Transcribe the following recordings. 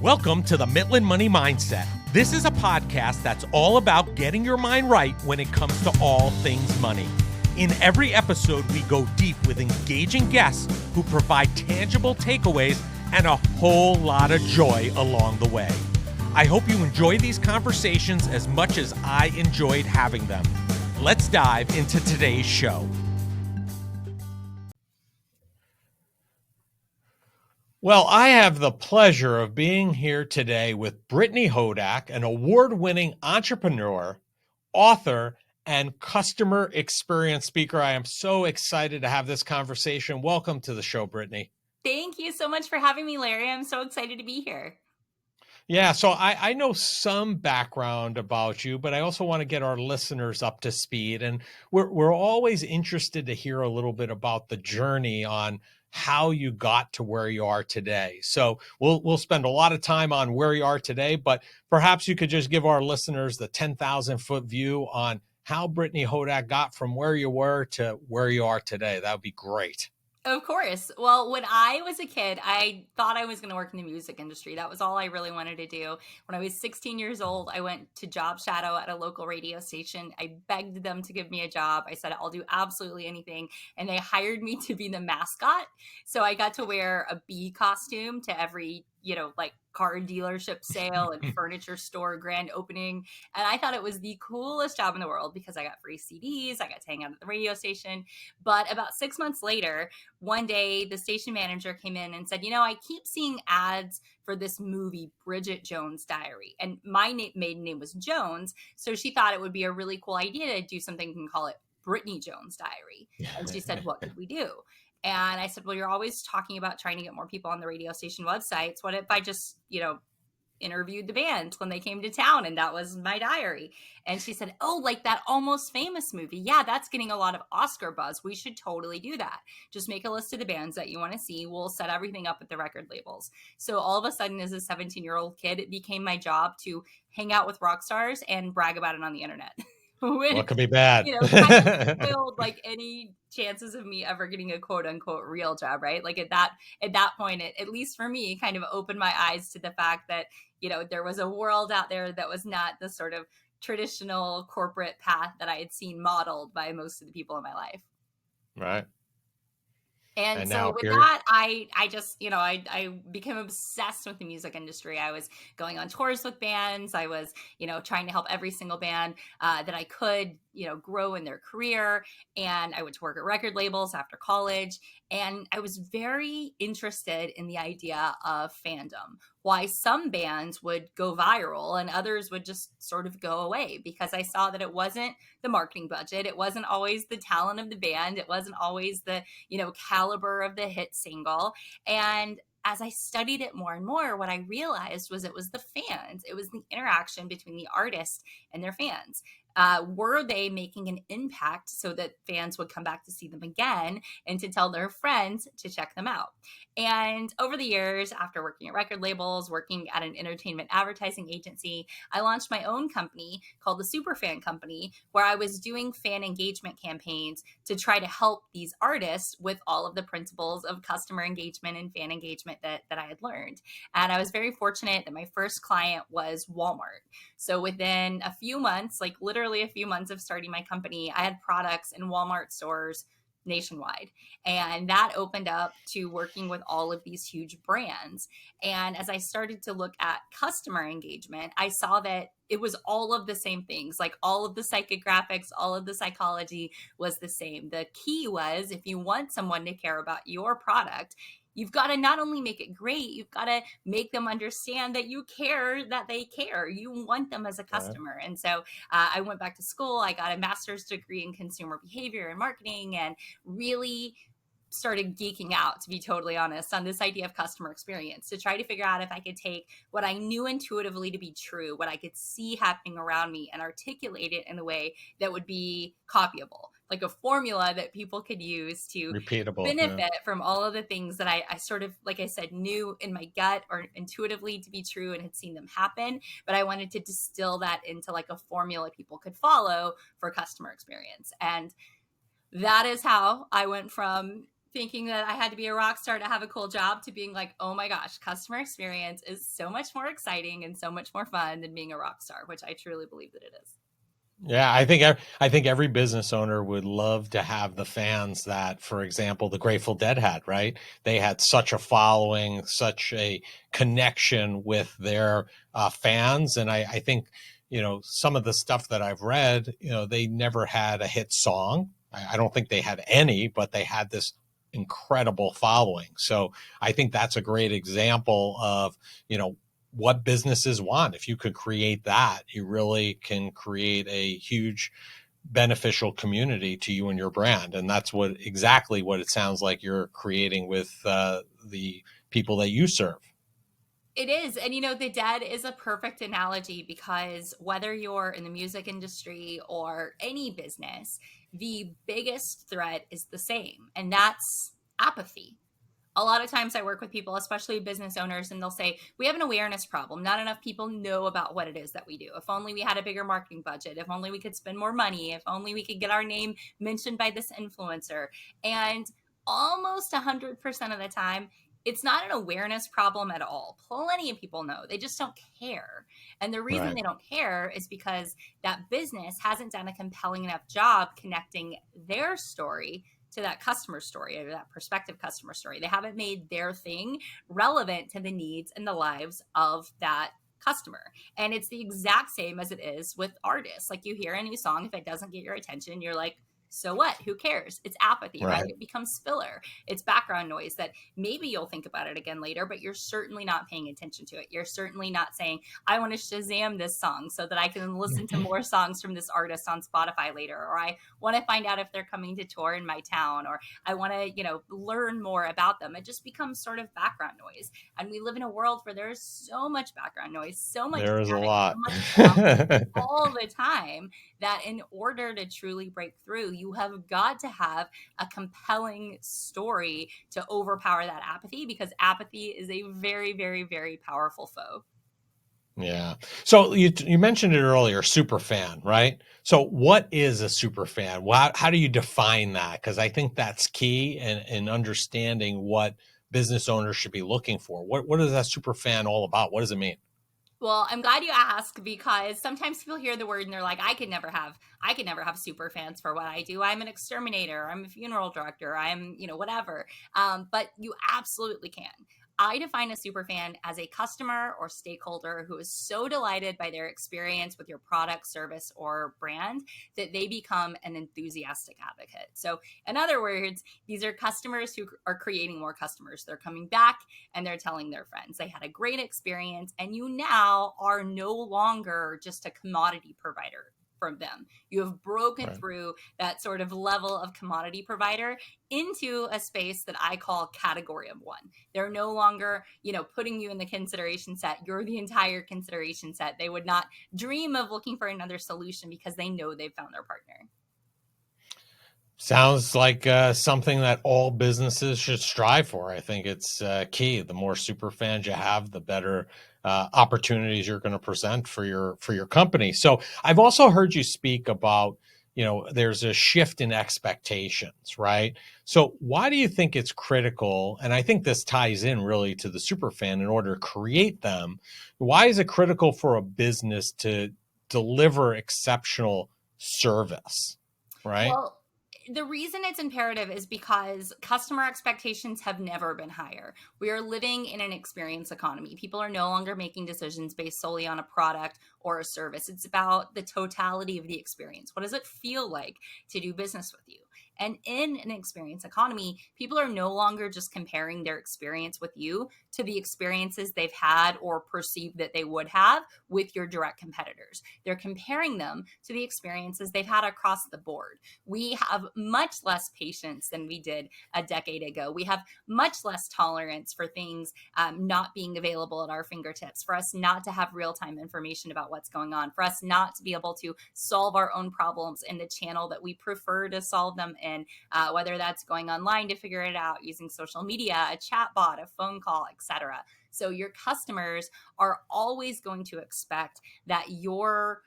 Welcome to the Mitlin Money Mindset. This is a podcast that's all about getting your mind right when it comes to all things money. In every episode, we go deep with engaging guests who provide tangible takeaways and a whole lot of joy along the way. I hope you enjoy these conversations as much as I enjoyed having them. Let's dive into today's show. Well, I have the pleasure of being here today with Brittany Hodak, an award-winning entrepreneur, author, and customer experience speaker. I am so excited to have this conversation. Welcome to the show, Brittany. Thank you so much for having me, Larry. I'm so excited to be here. Yeah, so I know some background about you, but I also want to get our listeners up to speed. And we're always interested to hear a little bit about the journey on how you got to where you are today. So we'll spend a lot of time on where you are today, but perhaps you could just give our listeners the 10,000-foot view on how Brittany Hodak got from where you were to where you are today. That would be great. Of course. Well, when I was a kid, I thought I was going to work in the music industry. That was all I really wanted to do. When I was 16 years old, I went to job shadow at a local radio station. I begged them to give me a job. I said, I'll do absolutely anything. And they hired me to be the mascot. So I got to wear a bee costume to every, like car dealership sale and furniture store grand opening. And I thought it was the coolest job in the world because I got free CDs. I got to hang out at the radio station. But about 6 months later, one day the station manager came in and said, I keep seeing ads for this movie, Bridget Jones' Diary. And my maiden name was Jones. So she thought it would be a really cool idea to do something and call it Brittany Jones' Diary. And she said, what could we do? And I said, well, you're always talking about trying to get more people on the radio station websites. What if I just, interviewed the band when they came to town and that was my diary? And she said, oh, like that Almost Famous movie. Yeah, that's getting a lot of Oscar buzz. We should totally do that. Just make a list of the bands that you want to see. We'll set everything up at the record labels. So all of a sudden, as a 17-year-old kid, it became my job to hang out with rock stars and brag about it on the internet. What could be bad? Kind of spoiled like any chances of me ever getting a quote unquote real job, right? Like at that point, at least for me, kind of opened my eyes to the fact that, there was a world out there that was not the sort of traditional corporate path that I had seen modeled by most of the people in my life. Right. And so with that, I just, I became obsessed with the music industry. I was going on tours with bands. I was, trying to help every single band that I could, grow in their career. And I went to work at record labels after college. And I was very interested in the idea of fandom, why some bands would go viral and others would just sort of go away, because I saw that it wasn't the marketing budget. It wasn't always the talent of the band. It wasn't always the, caliber of the hit single. And as I studied it more and more, what I realized was it was the fans. It was the interaction between the artist and their fans. Were they making an impact so that fans would come back to see them again and to tell their friends to check them out? And over the years, after working at record labels, working at an entertainment advertising agency, I launched my own company called the Superfan Company, where I was doing fan engagement campaigns to try to help these artists with all of the principles of customer engagement and fan engagement that I had learned. And I was very fortunate that my first client was Walmart. So within a few months, like literally a few months of starting my company, I had products in Walmart stores nationwide. And that opened up to working with all of these huge brands. And as I started to look at customer engagement, I saw that it was all of the same things, like all of the psychographics, all of the psychology was the same. The key was, if you want someone to care about your product, you've got to not only make it great, you've got to make them understand that you care, that they care. You want them as a customer. And so I went back to school. I got a master's degree in consumer behavior and marketing, and really started geeking out, to be totally honest, on this idea of customer experience, to try to figure out if I could take what I knew intuitively to be true, what I could see happening around me, and articulate it in a way that would be copyable, like a formula that people could use to benefit from all of the things that I sort of, like I said, knew in my gut or intuitively to be true and had seen them happen. But I wanted to distill that into like a formula people could follow for customer experience. And that is how I went from thinking that I had to be a rock star to have a cool job, to being like, oh my gosh, customer experience is so much more exciting and so much more fun than being a rock star, which I truly believe that it is. Yeah, I think every business owner would love to have the fans that, for example, the Grateful Dead had, right? They had such a following, such a connection with their fans, and I think, some of the stuff that I've read, they never had a hit song. I don't think they had any, but they had this incredible following. So I think that's a great example of, what businesses want. If you could create that, you really can create a huge beneficial community to you and your brand. And that's exactly what it sounds like you're creating with the people that you serve. It is. And the Dead is a perfect analogy, because whether you're in the music industry or any business, the biggest threat is the same, and that's apathy. A lot of times I work with people, especially business owners, and they'll say, we have an awareness problem. Not enough people know about what it is that we do. If only we had a bigger marketing budget. If only we could spend more money. If only we could get our name mentioned by this influencer. And almost 100% of the time, it's not an awareness problem at all. Plenty of people know. They just don't care. And the reason they don't care is because that business hasn't done a compelling enough job connecting their story to that customer story, or that prospective customer story. They haven't made their thing relevant to the needs and the lives of that customer. And it's the exact same as it is with artists. Like, you hear a new song, if it doesn't get your attention, you're like, so what? Who cares? It's apathy, right? It becomes filler. It's background noise that maybe you'll think about it again later, but you're certainly not paying attention to it. You're certainly not saying, I want to Shazam this song so that I can listen to more songs from this artist on Spotify later, or I want to find out if they're coming to tour in my town, or I want to, learn more about them. It just becomes sort of background noise. And we live in a world where there's so much background noise, so much there is a static, lot so much sound all the time, that in order to truly break through, you have got to have a compelling story to overpower that apathy, because apathy is a very, very, very powerful foe. Yeah. So you mentioned it earlier, super fan, right? So what is a super fan? How do you define that? Because I think that's key in understanding what business owners should be looking for. What is that super fan all about? What does it mean? Well, I'm glad you asked, because sometimes people hear the word and they're like, I could never have super fans for what I do. I'm an exterminator. I'm a funeral director. I'm, whatever. But you absolutely can. I define a super fan as a customer or stakeholder who is so delighted by their experience with your product, service, or brand that they become an enthusiastic advocate. So, in other words, these are customers who are creating more customers. They're coming back and they're telling their friends they had a great experience, and you now are no longer just a commodity provider from them. You have broken through that sort of level of commodity provider into a space that I call category of one. They're no longer, putting you in the consideration set. You're the entire consideration set. They would not dream of looking for another solution because they know they've found their partner. Sounds like something that all businesses should strive for. I think it's key. The more super fans you have, the better opportunities you're going to present for your company. So I've also heard you speak about, there's a shift in expectations, right? So why do you think it's critical? And I think this ties in really to the super fan in order to create them. Why is it critical for a business to deliver exceptional service, right? Well, the reason it's imperative is because customer expectations have never been higher. We are living in an experience economy. People are no longer making decisions based solely on a product or a service. It's about the totality of the experience. What does it feel like to do business with you? And in an experience economy, people are no longer just comparing their experience with you to the experiences they've had or perceived that they would have with your direct competitors. They're comparing them to the experiences they've had across the board. We have much less patience than we did a decade ago. We have much less tolerance for things not being available at our fingertips, for us not to have real-time information about what's going on, for us not to be able to solve our own problems in the channel that we prefer to solve them in, whether that's going online to figure it out, using social media, a chat bot, a phone call, etc. So your customers are always going to expect that your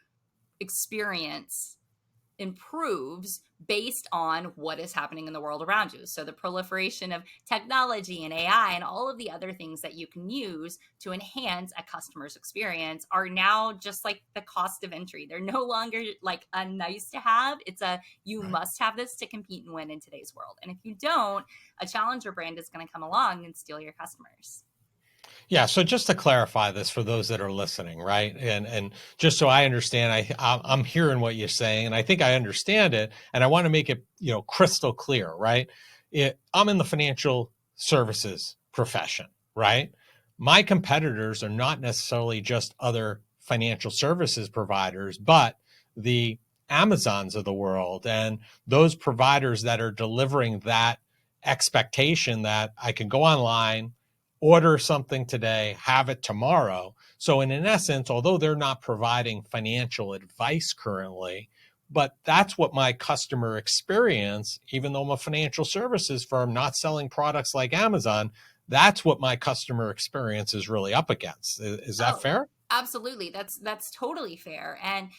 experience improves based on what is happening in the world around you. So the proliferation of technology and AI and all of the other things that you can use to enhance a customer's experience are now just like the cost of entry. They're no longer like a nice to have. It's a you must have this to compete and win in today's world. And if you don't, a challenger brand is going to come along and steal your customers. Yeah. So just to clarify this for those that are listening, right? And just so I understand, I'm hearing what you're saying, and I think I understand it, and I want to make it, crystal clear, right? I'm in the financial services profession, right? My competitors are not necessarily just other financial services providers, but the Amazons of the world and those providers that are delivering that expectation that I can go online, order something today, have it tomorrow. So in essence, although they're not providing financial advice currently, but that's what my customer experience, even though I'm a financial services firm, not selling products like Amazon, that's what my customer experience is really up against. Is that fair? Absolutely. That's totally fair. And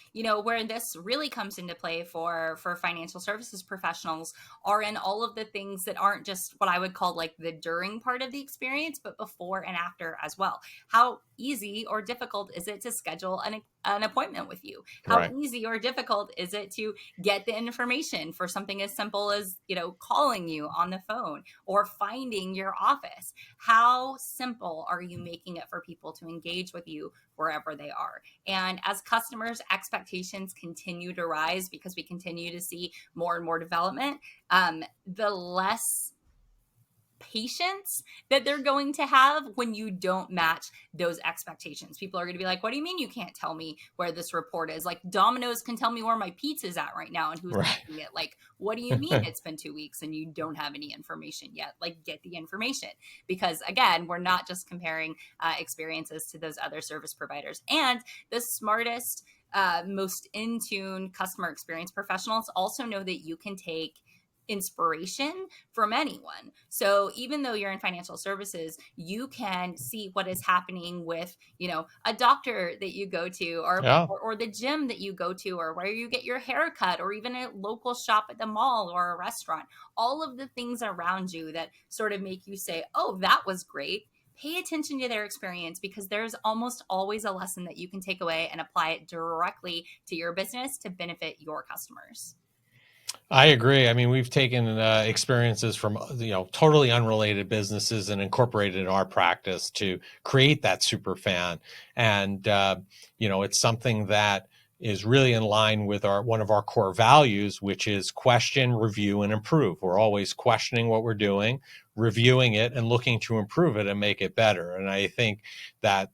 where this really comes into play for financial services professionals are in all of the things that aren't just what I would call like the during part of the experience, but before and after as well. How easy or difficult is it to schedule an appointment with you? How easy or difficult is it to get the information for something as simple as, calling you on the phone or finding your office? How simple are you making it for people to engage with you wherever they are? And as customers' expectations continue to rise because we continue to see more and more development, the less patience that they're going to have when you don't match those expectations. People are going to be like, what do you mean you can't tell me where this report is? Like Domino's can tell me where my pizza's at right now and who's making it. Like, what do you mean it's been 2 weeks and you don't have any information yet? Like, get the information. Because again, we're not just comparing experiences to those other service providers. And the smartest, most in tune customer experience professionals also know that you can take inspiration from anyone. So even though you're in financial services, you can see what is happening with, a doctor that you go to or the gym that you go to or where you get your hair cut or even a local shop at the mall or a restaurant. All of the things around you that sort of make you say, oh, that was great. Pay attention to their experience because there's almost always a lesson that you can take away and apply it directly to your business to benefit your customers. I agree. I mean, we've taken experiences from totally unrelated businesses and incorporated in our practice to create that super fan, and it's something that is really in line with one of our core values, which is question, review, and improve. We're always questioning what we're doing, reviewing it, and looking to improve it and make it better. And I think that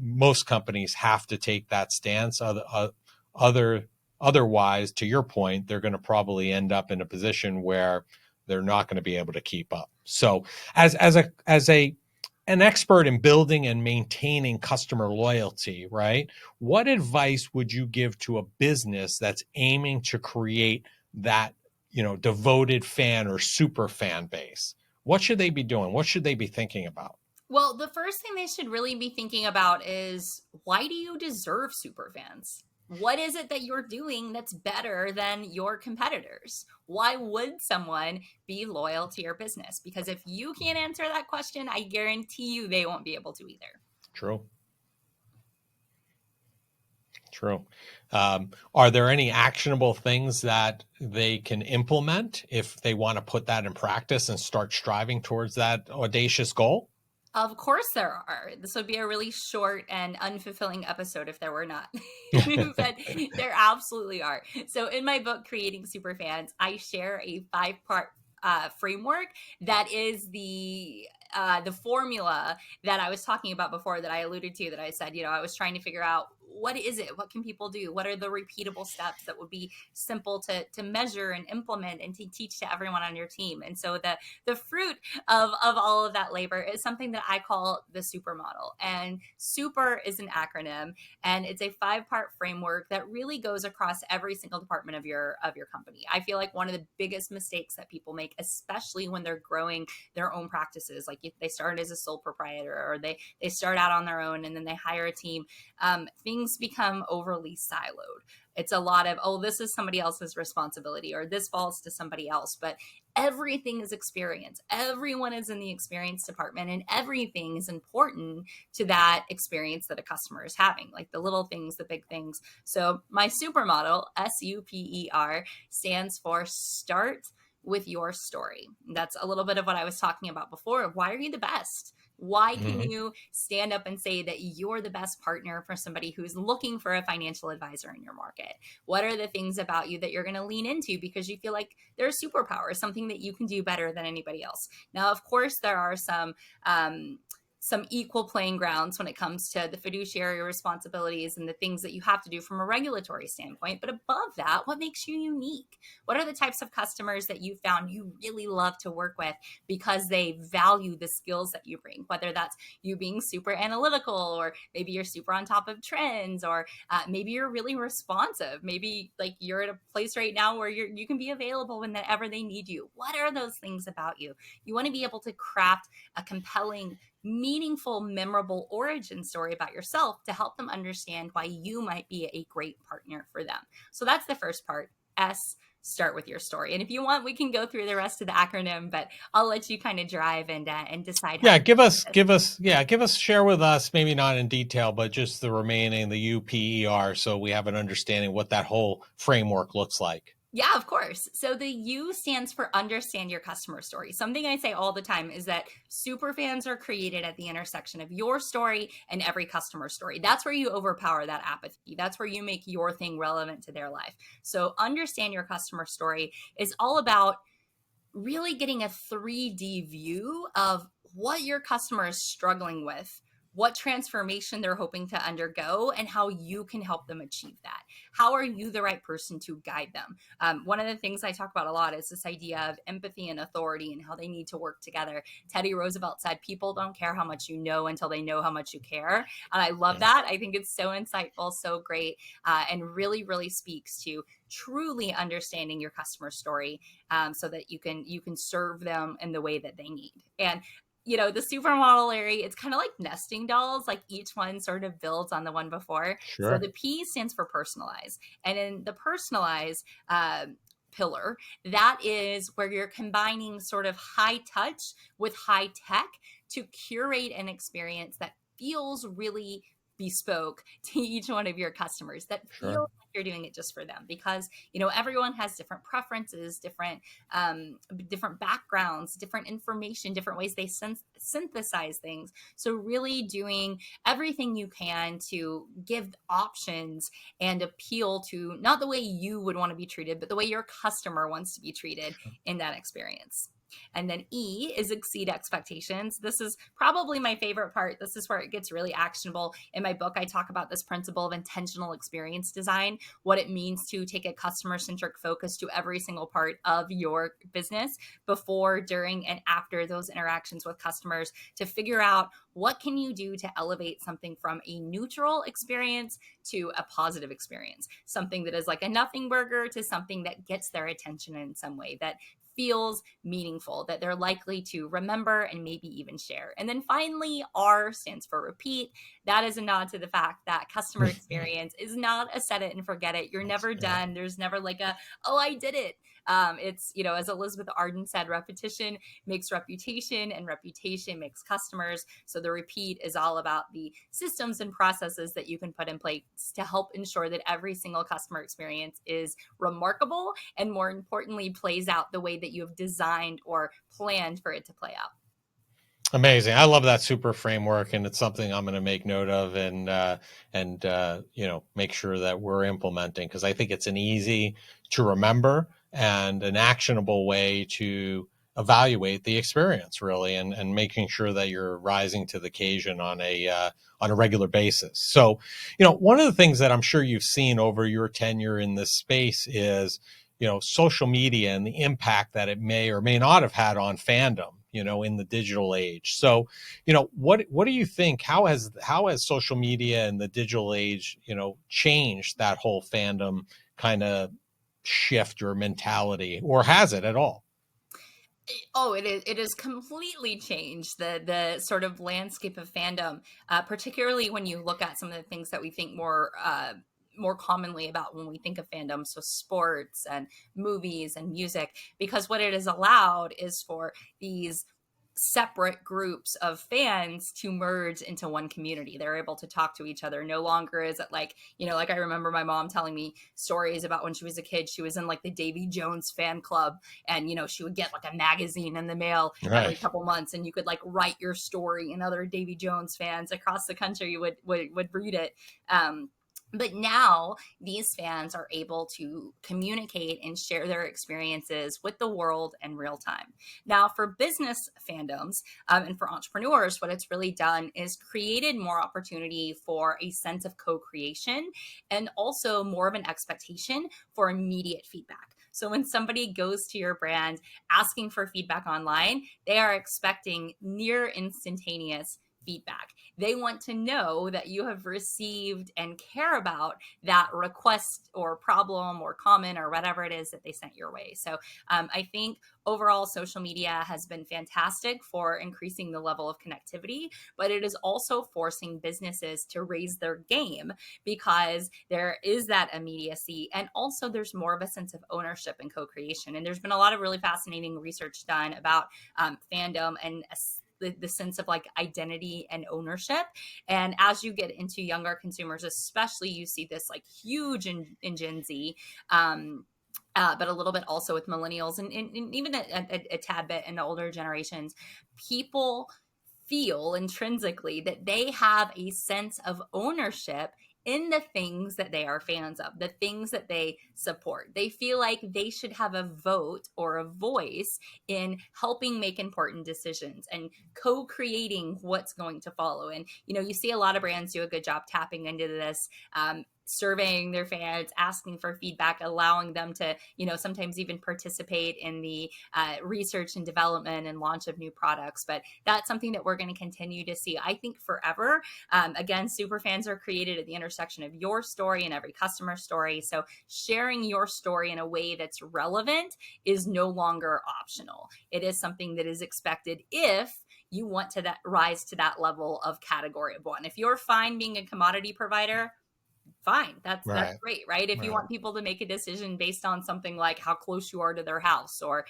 most companies have to take that stance. Otherwise, to your point, they're going to probably end up in a position where they're not going to be able to keep up. So as an expert in building and maintaining customer loyalty, right? What advice would you give to a business that's aiming to create that, devoted fan or super fan base? What should they be doing? What should they be thinking about? Well, the first thing they should really be thinking about is, why do you deserve super fans? What is it that you're doing that's better than your competitors? Why would someone be loyal to your business? Because if you can't answer that question, I guarantee you they won't be able to either. True. Are there any actionable things that they can implement if they want to put that in practice and start striving towards that audacious goal? Of course there are. This would be a really short and unfulfilling episode if there were not. But there absolutely are. So in my book, Creating Superfans, I share a 5-part framework that is the formula that I was talking about before that I alluded to, that I said, I was trying to figure out, what is it? What can people do? What are the repeatable steps that would be simple to measure and implement and to teach to everyone on your team? And so the fruit of all of that labor is something that I call the super model. And super is an acronym, and it's a 5-part framework that really goes across every single department of your company. I feel like one of the biggest mistakes that people make, especially when they're growing their own practices, like if they start as a sole proprietor or they start out on their own and then they hire a team, things become overly siloed. It's a lot of, oh, this is somebody else's responsibility, or this falls to somebody else. But everything is experience. Everyone is in the experience department, and everything is important to that experience that a customer is having, like the little things, the big things. So my supermodel, SUPER, stands for start with your story. That's a little bit of what I was talking about before. Why are you the best? Why can you stand up and say that you're the best partner for somebody who's looking for a financial advisor in your market? What are the things about you that you're going to lean into because you feel like they're a superpower, something that you can do better than anybody else? Now, of course, there are some equal playing grounds when it comes to the fiduciary responsibilities and the things that you have to do from a regulatory standpoint. But above that, what makes you unique? What are the types of customers that you found you really love to work with because they value the skills that you bring, whether that's you being super analytical, or maybe you're super on top of trends, or maybe you're really responsive. Maybe like you're at a place right now where you can be available whenever they need you. What are those things about you? You want to be able to craft a compelling, meaningful, memorable origin story about yourself to help them understand why you might be a great partner for them. So that's the first part. S, start with your story. And if you want, we can go through the rest of the acronym, but I'll let you kind of drive and decide. Yeah, share with us, maybe not in detail, but just the remaining, the UPER, so we have an understanding what that whole framework looks like. Yeah, of course. So the U stands for understand your customer story. Something I say all the time is that superfans are created at the intersection of your story and every customer story. That's where you overpower that apathy. That's where you make your thing relevant to their life. So understand your customer story is all about really getting a 3D view of what your customer is struggling with, what transformation they're hoping to undergo, and how you can help them achieve that. How are you the right person to guide them? One of the things I talk about a lot is this idea of empathy and authority and how they need to work together. Teddy Roosevelt said, people don't care how much you know until they know how much you care. And I love that. I think it's so insightful, so great, and really, really speaks to truly understanding your customer story, so that you can serve them in the way that they need. And the supermodel, Larry, it's kind of like nesting dolls. Like each one sort of builds on the one before. Sure. So the P stands for personalize. And in the personalize pillar, that is where you're combining sort of high touch with high tech to curate an experience that feels really bespoke to each one of your customers, that feels like you're doing it just for them, because everyone has different preferences, different backgrounds, different information, different ways they synthesize things. So really doing everything you can to give options and appeal to not the way you would want to be treated, but the way your customer wants to be treated in that experience. And then E is exceed expectations. This is probably my favorite part. This is where it gets really actionable. In my book, I talk about this principle of intentional experience design, what it means to take a customer-centric focus to every single part of your business before, during, and after those interactions with customers, to figure out what can you do to elevate something from a neutral experience to a positive experience, something that is like a nothing burger to something that gets their attention in some way, that feels meaningful, that they're likely to remember and maybe even share. And then finally, R stands for repeat. That is a nod to the fact that customer experience is not a set it and forget it. You're never done. There's never like oh, I did it. It's, as Elizabeth Arden said, repetition makes reputation, and reputation makes customers. So the repeat is all about the systems and processes that you can put in place to help ensure that every single customer experience is remarkable, and more importantly, plays out the way that you have designed or planned for it to play out. Amazing. I love that super framework, and it's something I'm going to make note of and make sure that we're implementing, because I think it's an easy to remember and an actionable way to evaluate the experience, really, and making sure that you're rising to the occasion on a regular basis. So, one of the things that I'm sure you've seen over your tenure in this space is, social media and the impact that it may or may not have had on fandom, in the digital age. So, what do you think? How has social media and the digital age, changed that whole fandom kind of shift or mentality, or has it at all? Oh, it is completely changed the sort of landscape of fandom, particularly when you look at some of the things that we think more commonly about when we think of fandom, so sports and movies and music, because what it has allowed is for these separate groups of fans to merge into one community. They're able to talk to each other. No longer is it like, like I remember my mom telling me stories about when she was a kid, she was in like the Davy Jones fan club, and she would get like a magazine in the mail every Right. couple months, and you could like write your story, and other Davy Jones fans across the country would read it. But now these fans are able to communicate and share their experiences with the world in real time. Now, for business fandoms and for entrepreneurs, what it's really done is created more opportunity for a sense of co-creation, and also more of an expectation for immediate feedback. So when somebody goes to your brand asking for feedback online, they are expecting near instantaneous feedback. They want to know that you have received and care about that request or problem or comment or whatever it is that they sent your way. So I think overall, social media has been fantastic for increasing the level of connectivity, but it is also forcing businesses to raise their game, because there is that immediacy, and also there's more of a sense of ownership and co-creation. And there's been a lot of really fascinating research done about fandom and the sense of like identity and ownership. And as you get into younger consumers, especially, you see this like huge in Gen Z. But a little bit also with millennials, and even a tad bit in the older generations, people feel intrinsically that they have a sense of ownership in the things that they are fans of, the things that they support. They feel like they should have a vote or a voice in helping make important decisions and co-creating what's going to follow. And, you see a lot of brands do a good job tapping into this, surveying their fans, asking for feedback, allowing them to, sometimes even participate in the research and development and launch of new products. But that's something that we're going to continue to see, I think, forever. Again, superfans are created at the intersection of your story and every customer story. So sharing your story in a way that's relevant is no longer optional. It is something that is expected if you want to rise to that level of category of one. If you're fine being a commodity provider, fine, that's great, right? If you want people to make a decision based on something like how close you are to their house, or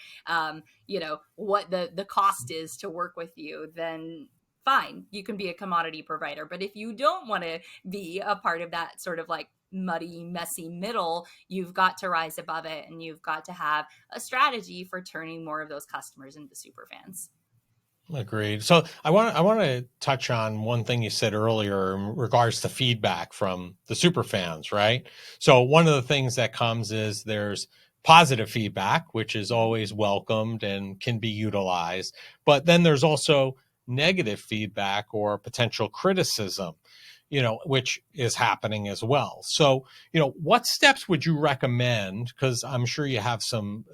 what the cost is to work with you, then fine, you can be a commodity provider. But if you don't want to be a part of that sort of like muddy, messy middle, you've got to rise above it, and you've got to have a strategy for turning more of those customers into super fans. Agreed. So I want to touch on one thing you said earlier in regards to feedback from the super fans, right? So one of the things that comes is there's positive feedback, which is always welcomed and can be utilized. But then there's also negative feedback or potential criticism, which is happening as well. So, what steps would you recommend? Because I'm sure you have some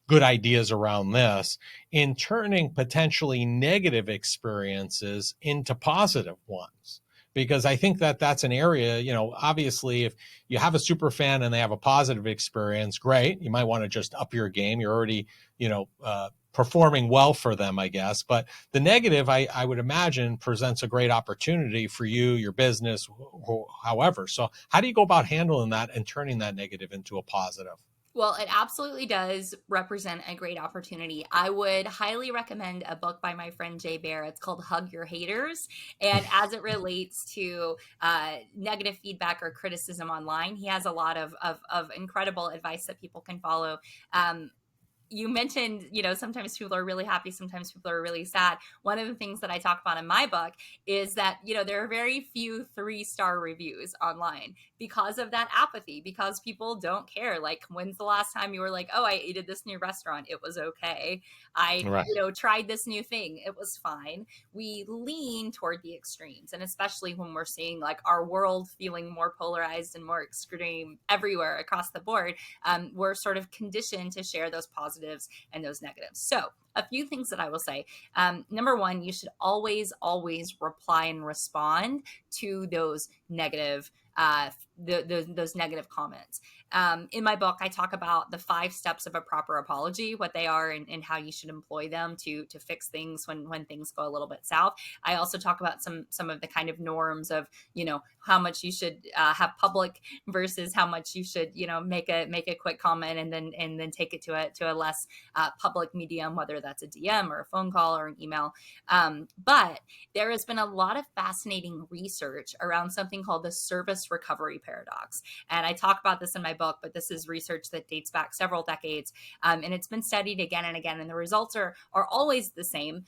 good ideas around this, in turning potentially negative experiences into positive ones. Because I think that that's an area, obviously, if you have a super fan and they have a positive experience, great. You might want to just up your game. You're already, performing well for them, I guess. But the negative, I would imagine, presents a great opportunity for you, your business, however. So how do you go about handling that and turning that negative into a positive? Well, it absolutely does represent a great opportunity. I would highly recommend a book by my friend Jay Bear. It's called Hug Your Haters. And as it relates to negative feedback or criticism online, he has a lot of incredible advice that people can follow. You mentioned, sometimes people are really happy, sometimes people are really sad. One of the things that I talk about in my book is that, there are very few 3-star reviews online because of that apathy, because people don't care. Like, when's the last time you were like, oh, I ate at this new restaurant, it was okay. I, Right. Tried this new thing, it was fine. We lean toward the extremes. And especially when we're seeing like our world feeling more polarized and more extreme everywhere across the board, we're sort of conditioned to share those positives and those negatives. So a few things that I will say. Number one, you should always, always reply and respond to those negative those negative comments. In my book, I talk about the 5 steps of a proper apology, what they are, and how you should employ them to fix things when things go a little bit south. I also talk about some of the kind of norms of, how much you should have public versus how much you should, make a quick comment and then take it to a less public medium, whether that's a DM or a phone call or an email. But there has been a lot of fascinating research around something called the service recovery paradox. And I talk about this in my book, but this is research that dates back several decades. And it's been studied again and again. And the results are always the same,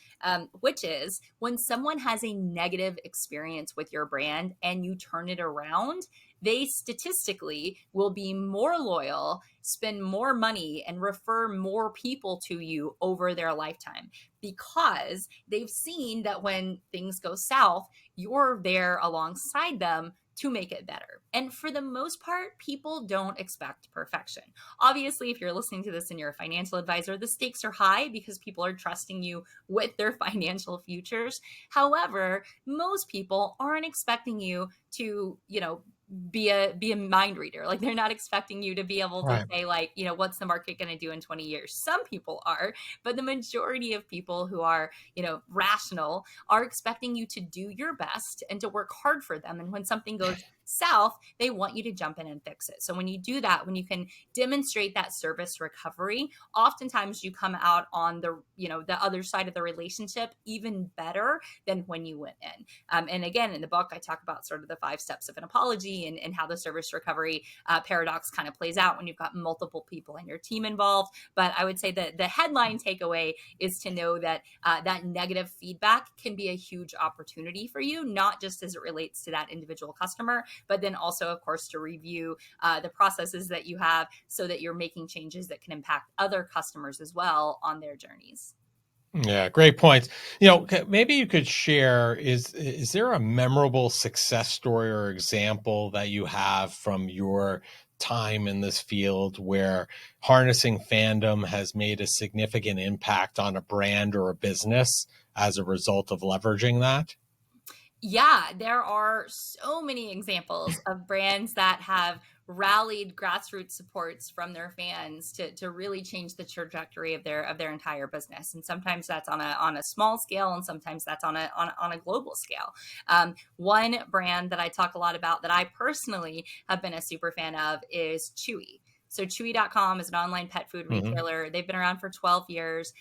which is when someone has a negative experience with your brand and you turn it around, they statistically will be more loyal, spend more money, and refer more people to you over their lifetime, because they've seen that when things go south, you're there alongside them to make it better. And for the most part, people don't expect perfection. Obviously, if you're listening to this and you're a financial advisor, the stakes are high because people are trusting you with their financial futures. However, most people aren't expecting you to, be a mind reader. Like, they're not expecting you to be able to say, like, what's the market going to do in 20 years? Some people are, but the majority of people who are, rational are expecting you to do your best and to work hard for them. And when something goes south, they want you to jump in and fix it. So when you do that, when you can demonstrate that service recovery, oftentimes you come out on the other side of the relationship even better than when you went in. And again, in the book, I talk about sort of the 5 steps of an apology and how the service recovery paradox kind of plays out when you've got multiple people in your team involved. But I would say that the headline takeaway is to know that that negative feedback can be a huge opportunity for you, not just as it relates to that individual customer, but then also, of course, to review the processes that you have so that you're making changes that can impact other customers as well on their journeys. Yeah, great points. Maybe you could share, is there a memorable success story or example that you have from your time in this field where harnessing fandom has made a significant impact on a brand or a business as a result of leveraging that? Yeah, there are so many examples of brands that have rallied grassroots supports from their fans to really change the trajectory of their entire business. And sometimes that's on a small scale, and sometimes that's on a global scale. One brand that I talk a lot about that I personally have been a super fan of is Chewy. So Chewy.com is an online pet food retailer. They've been around for 12 years.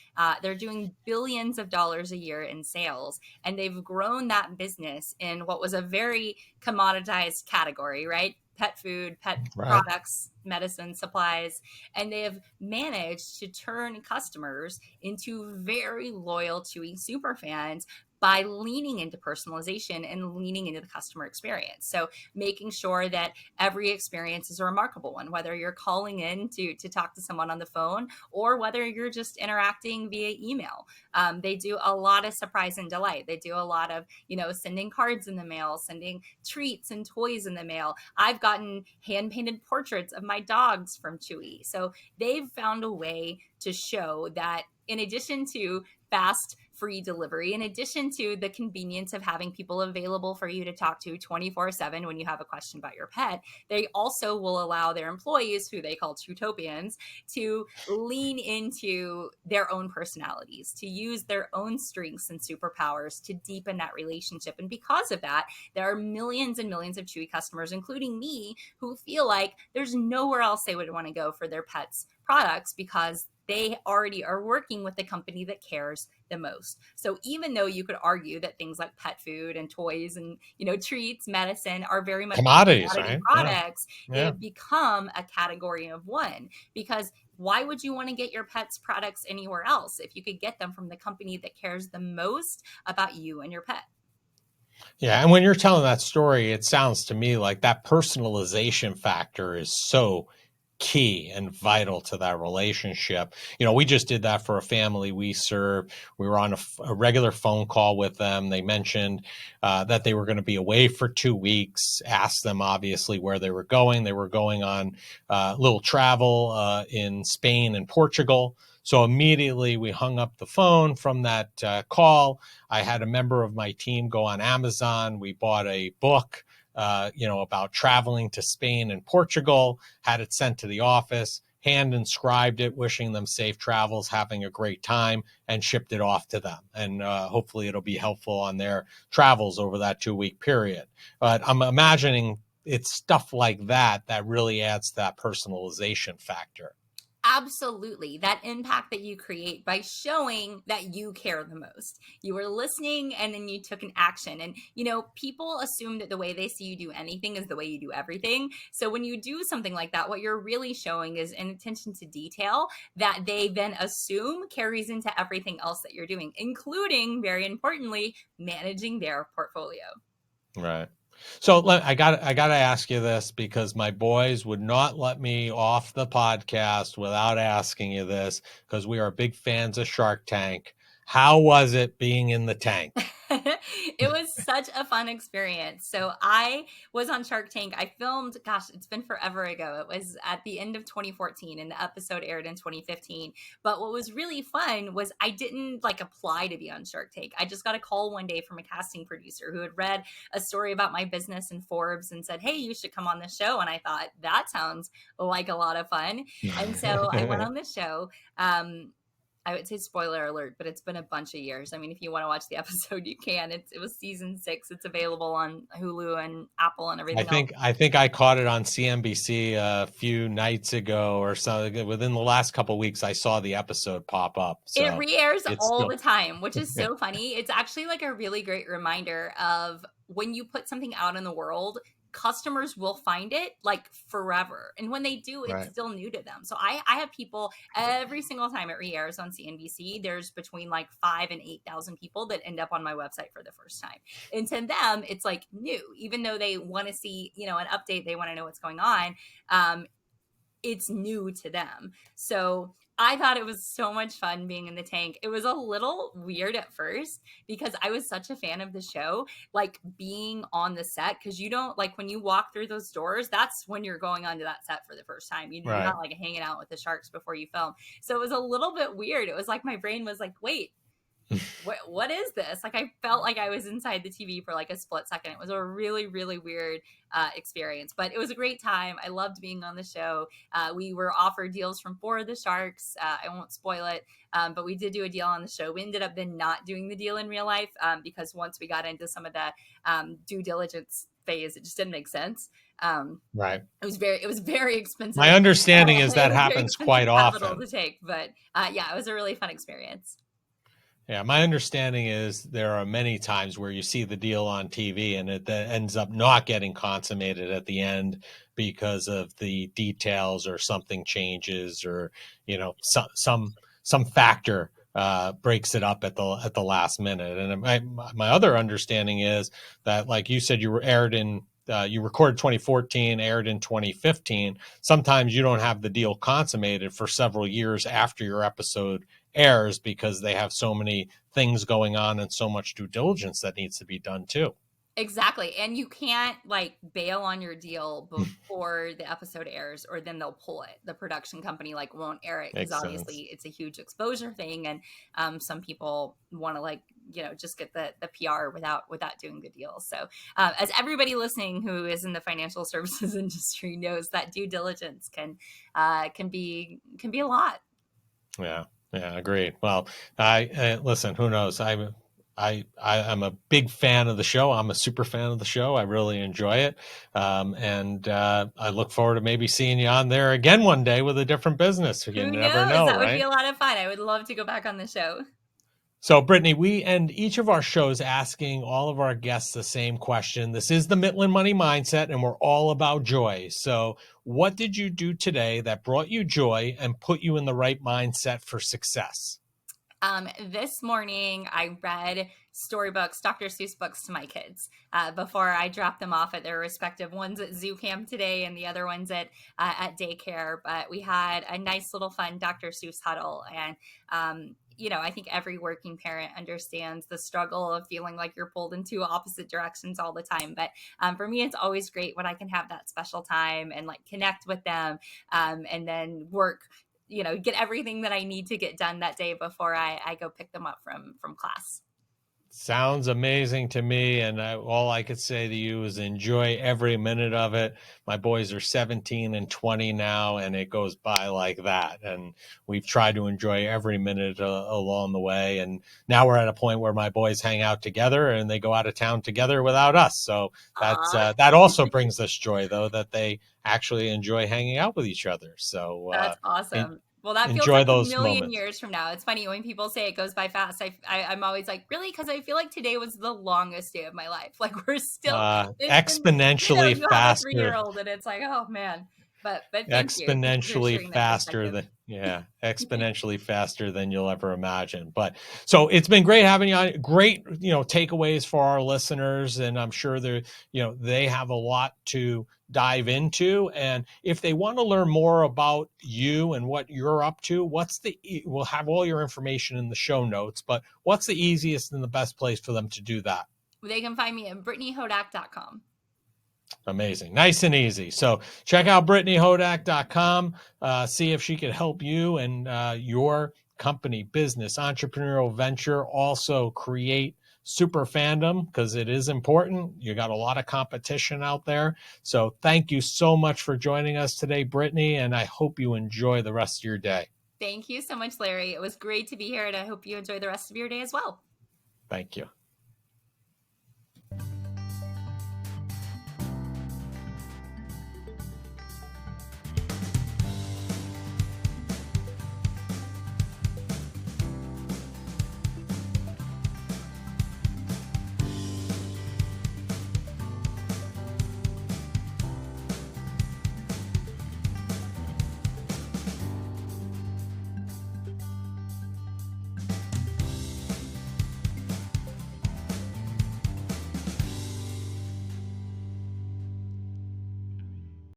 They're doing billions of dollars a year in sales, and they've grown that business in what was a very commoditized category, right? Pet food, pet products, medicine, supplies. And they have managed to turn customers into very loyal Chewy super fans by leaning into personalization and leaning into the customer experience. So making sure that every experience is a remarkable one, whether you're calling in to talk to someone on the phone or whether you're just interacting via email. They do a lot of surprise and delight. They do a lot of, sending cards in the mail, sending treats and toys in the mail. I've gotten hand-painted portraits of my dogs from Chewy. So they've found a way to show that in addition to fast, free delivery, in addition to the convenience of having people available for you to talk to 24/7 when you have a question about your pet, they also will allow their employees, who they call Chewtopians, to lean into their own personalities, to use their own strengths and superpowers to deepen that relationship. And because of that, there are millions and millions of Chewy customers, including me, who feel like there's nowhere else they would want to go for their pets' products because they already are working with the company that cares the most. So even though you could argue that things like pet food and toys and, treats, medicine are very much commodities, commodity right? products, Yeah. they have become a category of one, because why would you want to get your pet's products anywhere else if you could get them from the company that cares the most about you and your pet? Yeah. And when you're telling that story, it sounds to me like that personalization factor is so key and vital to that relationship. We just did that for a family we serve. We were on a regular phone call with them. They mentioned that they were going to be away for 2 weeks, asked them obviously where they were going. They were going on a little travel in Spain and Portugal. So immediately we hung up the phone from that call. I had a member of my team go on Amazon. We bought a book, about traveling to Spain and Portugal, had it sent to the office, hand inscribed it, wishing them safe travels, having a great time, and shipped it off to them. And hopefully it'll be helpful on their travels over that 2-week period. But I'm imagining it's stuff like that that really adds to that personalization factor. Absolutely. That impact that you create by showing that you care the most. You were listening and then you took an action. And, people assume that the way they see you do anything is the way you do everything. So when you do something like that, what you're really showing is an attention to detail that they then assume carries into everything else that you're doing, including, very importantly, managing their portfolio. Right. So I got to ask you this, because my boys would not let me off the podcast without asking you this, because we are big fans of Shark Tank. How was it being in the tank? It was such a fun experience. So I was on Shark Tank. I filmed, gosh, it's been forever ago. It was at the end of 2014 and the episode aired in 2015. But what was really fun was I didn't apply to be on Shark Tank. I just got a call one day from a casting producer who had read a story about my business in Forbes and said, "Hey, you should come on the show." And I thought, that sounds like a lot of fun. And so I went on the show. I would say spoiler alert, but it's been a bunch of years. I mean, if you want to watch the episode, you can. It was season 6. It's available on Hulu and Apple and everything else. I think I caught it on CNBC a few nights ago or something. Within the last couple of weeks, I saw the episode pop up. So it re-airs all the time, which is so funny. It's actually a really great reminder of when you put something out in the world, customers will find it forever. And when they do, it's still new to them. So I have people every single time it re-airs on CNBC, there's between 5,000 and 8,000 people that end up on my website for the first time. And to them, it's new, even though they want to see, an update, they want to know what's going on. It's new to them. So I thought it was so much fun being in the tank. It was a little weird at first because I was such a fan of the show, being on the set, because you don't when you walk through those doors, that's when you're going onto that set for the first time. You're not hanging out with the sharks before you film. So it was a little bit weird. It was my brain was wait, what is this? I felt like I was inside the TV for a split second. It was a really, really weird experience, but it was a great time. I loved being on the show. We were offered deals from 4 of the sharks. I won't spoil it, but we did do a deal on the show. We ended up then not doing the deal in real life because once we got into some of the due diligence phase, it just didn't make sense. Right. It was very expensive. My understanding is that happens quite often to take, but it was a really fun experience. Yeah, my understanding is there are many times where you see the deal on TV and it ends up not getting consummated at the end because of the details or something changes or some factor breaks it up at the last minute. And my other understanding is that, like you said, you recorded 2014, aired in 2015. Sometimes you don't have the deal consummated for several years after your episode airs because they have so many things going on and so much due diligence that needs to be done too. Exactly. And you can't bail on your deal before the episode airs, or then they'll pull it. The production company won't air it because obviously it's a huge exposure thing. And some people want to just get the PR without doing the deal. So as everybody listening who is in the financial services industry knows, that due diligence can be a lot. Yeah, agreed. Well, I listen, who knows? I'm a big fan of the show. I'm a super fan of the show. I really enjoy it. And I look forward to maybe seeing you on there again one day with a different business. You never know, that right? would be a lot of fun. I would love to go back on the show. So, Brittany, we end each of our shows asking all of our guests the same question. This is the Mitlin Money Mindset, and we're all about joy. So what did you do today that brought you joy and put you in the right mindset for success? This morning, I read storybooks, Dr. Seuss books to my kids before I dropped them off at their respective ones at zoo camp today and the other ones at daycare. But we had a nice little fun Dr. Seuss huddle. And, I think every working parent understands the struggle of feeling like you're pulled in 2 opposite directions all the time. But for me, it's always great when I can have that special time and connect with them and then work get everything that I need to get done that day before I go pick them up from class. Sounds amazing to me. And all I could say to you is enjoy every minute of it. My boys are 17 and 20 now, and it goes by like that. And we've tried to enjoy every minute along the way. And now we're at a point where my boys hang out together and they go out of town together without us. So that also brings us joy, though, that they actually enjoy hanging out with each other. So that's awesome. Well, that feels enjoy like those a million moments. years from now. It's funny when people say it goes by fast. I'm always like, really? Because I feel like today was the longest day of my life. Like we're still exponentially you faster. have a 3-year-old, and it's like, oh man. But thank you. Exponentially faster than exponentially faster than you'll ever imagine. But so it's been great having you on. Great, takeaways for our listeners, and I'm sure they have a lot to dive into. And if they want to learn more about you and what you're up to, we'll have all your information in the show notes, but what's the easiest and the best place for them to do that? They can find me at BrittanyHodak.com. Amazing. Nice and easy. So check out BrittanyHodak.com. See if she could help you and your company, business, entrepreneurial venture. Also create super fandom, because it is important. You got a lot of competition out there. So thank you so much for joining us today, Brittany, and I hope you enjoy the rest of your day. Thank you so much, Larry. It was great to be here, and I hope you enjoy the rest of your day as well. Thank you.